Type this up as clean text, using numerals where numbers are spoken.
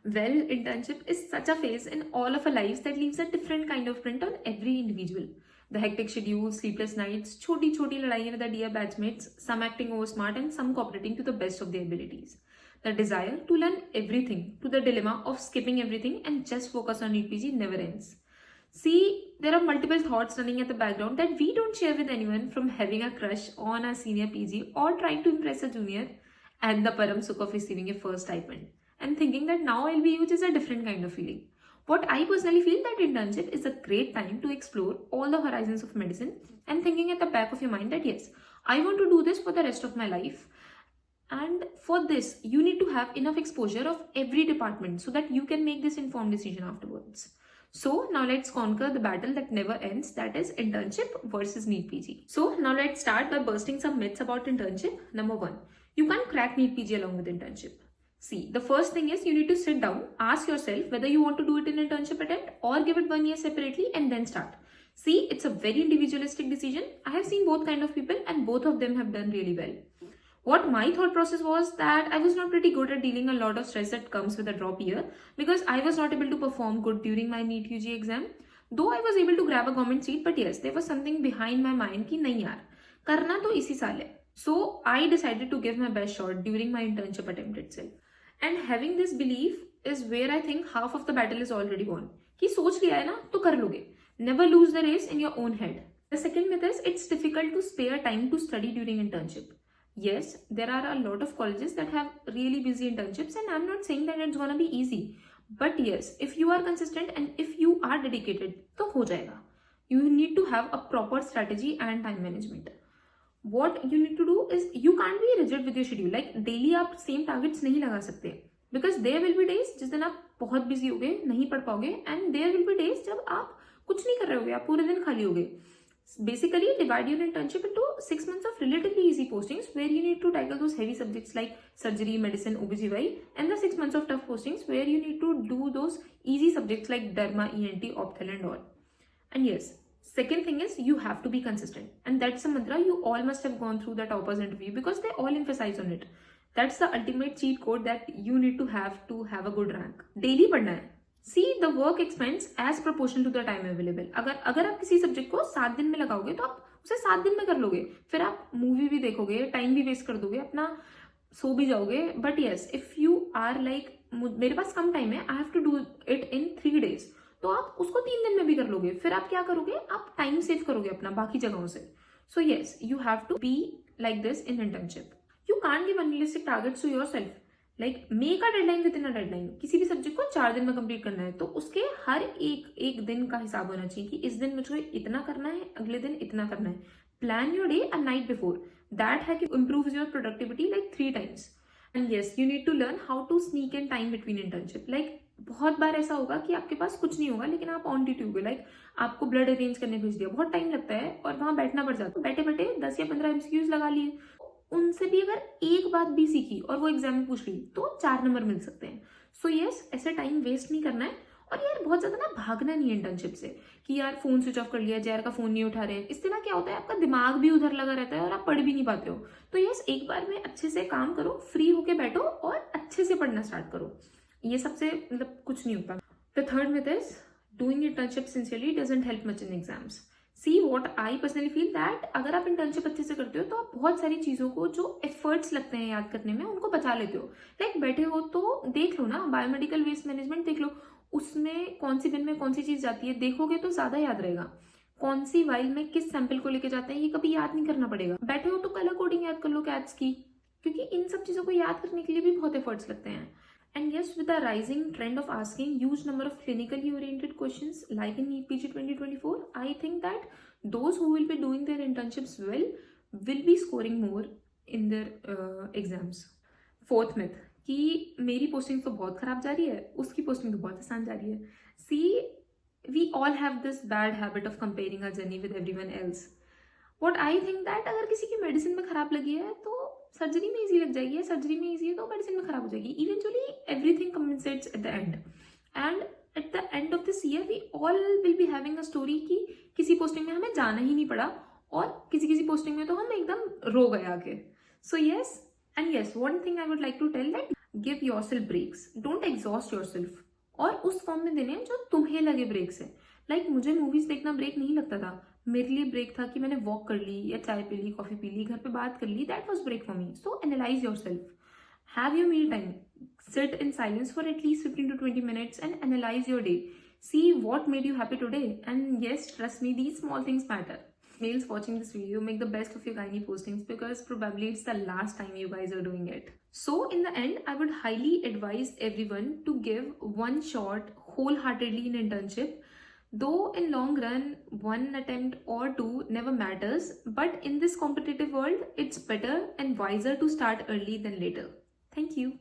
Well, internship is such a phase in all of our lives that leaves a different kind of print on every individual. The hectic schedules, sleepless nights, choti ladaiyan with the dear batchmates, some acting over smart and some cooperating to the best of their abilities. The desire to learn everything, to the dilemma of skipping everything and just focus on EPG never ends. See, there are multiple thoughts running at the background that we don't share with anyone, from having a crush on a senior PG or trying to impress a junior, and the param sukh of receiving a first stipend and thinking that now I'll be huge is a different kind of feeling. What I personally feel that internship is a great time to explore all the horizons of medicine and thinking at the back of your mind that yes, I want to do this for the rest of my life. And for this, you need to have enough exposure of every department so that you can make this informed decision afterwards. So now let's conquer the battle that never ends, that is internship versus NEET PG. So now let's start by bursting some myths about internship. Number one, you can't crack NEET PG along with internship. See, the first thing is you need to sit down, ask yourself whether you want to do it in internship attempt or give it 1 year separately and then start. See, it's a very individualistic decision. I have seen both kind of people and both of them have done really well. What my thought process was that I was not pretty good at dealing a lot of stress that comes with a drop year because I was not able to perform good during my NEET UG exam. Though I was able to grab a government seat, but yes, there was something behind my mind कि नहीं यार, करना तो इसी साल है. So I decided to give my best shot during my internship attempt itself. And having this belief is where I think half of the battle is already won. कि सोच लिया है ना तो कर लोगे. Never lose the race in your own head. The second myth is it's difficult to spare time to study during internship. Yes, there are a lot of colleges that have really busy internships and I'm not saying that it's gonna be easy. But yes, if you are consistent and if you are dedicated, तो हो जाएगा. You need to have a proper strategy and time management. What you need to do is you can't be rigid with your schedule. Like daily आप same targets नहीं लगा सकते. Because there will be days जिस दिन आप बहुत busy होगे, नहीं पढ़ पाओगे, and there will be days जब आप कुछ नहीं कर रहे होगे, आप पूरे दिन खाली होगे. Basically, divide your internship into 6 months of relatively easy postings where you need to tackle those heavy subjects like surgery, medicine, OBGY, and the 6 months of tough postings where you need to do those easy subjects like derma, ENT, opthal and all. And yes, second thing is you have to be consistent. And that's a mantra you all must have gone through the toppers interview because they all emphasize on it. That's the ultimate cheat code that you need to have a good rank. Daily पढ़ना है. See the work expense as proportional to the time available. अगर आप किसी subject को 7 दिन में लगाओगे तो आप उसे 7 दिन में कर लोगे. फिर आप मूवी भी देखोगे, टाइम भी वेस्ट कर दोगे, अपना सो भी जाओगे. But yes, if you are like मेरे पास कम टाइम है, I have to do it in 3 days, तो आप उसको 3 दिन में भी कर लोगे. फिर आप क्या करोगे, आप टाइम सेव करोगे अपना बाकी जगहों से. So yes, you have to be like this in internship. You can't give unrealistic targets to yourself. Like make a deadline within a deadline. किसी भी सब्जेक्ट को 4 दिन में कंप्लीट करना है तो उसके हर एक दिन का हिसाब होना चाहिए कि इस दिन मुझे इतना करना है, अगले दिन इतना करना है. Plan your day a night before. That hack improves your productivity like 3 times. And yes, you need to learn how to sneak in time between internship. Like बहुत बार ऐसा होगा कि आपके पास कुछ नहीं होगा लेकिन आप ऑन ड्यूटी होगे. लाइक आपको ब्लड अरेंज करने भेज दिया, बहुत टाइम लगता है और वहां बैठना पड़ जाता है. बैठे बैठे 10 या 15 MCQs लगा लिए. उनसे भी अगर एक बात भी सीखी और वो एग्जाम में पूछ ली तो 4 नंबर मिल सकते हैं. सो यस, ऐसे टाइम वेस्ट नहीं करना है. और यार बहुत ज्यादा ना भागना नहीं है इंटर्नशिप से कि यार फोन स्विच ऑफ कर लिया, जेआर का फोन नहीं उठा रहे हैं. इससे ना क्या होता है, आपका दिमाग भी उधर लगा रहता है और आप पढ़ भी नहीं पाते हो. तो यस, एक बार में अच्छे से काम करो, फ्री होके बैठो और अच्छे से पढ़ना स्टार्ट करो. ये सबसे मतलब कुछ नहीं होता. The third myth is doing internship sincerely doesn't help much in exams. See what I personally feel that अगर आप इंटर्नशिप अच्छे से करते हो तो आप बहुत सारी चीज़ों को जो एफर्ट्स लगते हैं याद करने में उनको बचा लेते हो. लाइक बैठे हो तो देख लो ना, बायोमेडिकल वेस्ट मैनेजमेंट देख लो, उसमें कौन सी बिन में कौन सी चीज़ जाती है, देखोगे तो ज़्यादा याद रहेगा. कौन सी वाइल में किस सैंपल को लेके जाते हैं ये कभी याद नहीं करना पड़ेगा. बैठे हो तो कलर कोडिंग याद कर लो कैट्स की, क्योंकि इन सब चीज़ों को याद करने के लिए भी बहुत एफर्ट्स लगते हैं. And yes, with the rising trend of asking huge number of clinically oriented questions like in EPG 2024, I think that those who will be doing their internships well will be scoring more in their exams. Fourth myth कि मेरी posting तो बहुत खराब जा रही है, उसकी posting तो बहुत आसान जा रही है. See, we all have this bad habit of comparing our journey with everyone else. What I think that अगर किसी की मेडिसिन में खराब लगी है तो सर्जरी में इजी लग जाएगी, सर्जरी में इजी है तो मेडिसिन में खराब हो जाएगी. Eventually everything compensates at the end. And at the end of this year we all will be having a story कि किसी पोस्टिंग में हमें जाना ही नहीं पड़ा और किसी पोस्टिंग में तो हम एकदम रो गए आके. So yes, and yes, one thing I would like to tell that give yourself breaks, don't exhaust yourself. और उस फॉर्म में देने हैं जो तुम्हें लगे ब्रेक्स है। लाइक मुझे मूवीज देखना ब्रेक नहीं लगता था, मेरे लिए ब्रेक था कि मैंने वॉक कर ली या चाय पी ली, कॉफी पी ली, घर पे बात कर ली, that was break for me. So analyse yourself, have your meal time, sit in silence for at least 15 to 20 minutes and analyze your day. See what made you happy today. And yes, trust me, these small things matter. Males watching this video, make the best of your gynae postings because probably it's the last time you guys are doing it. So in the end, I would highly advise everyone to give one shot wholeheartedly in internship. Though in long run, one attempt or two never matters, but in this competitive world, it's better and wiser to start early than later. Thank you.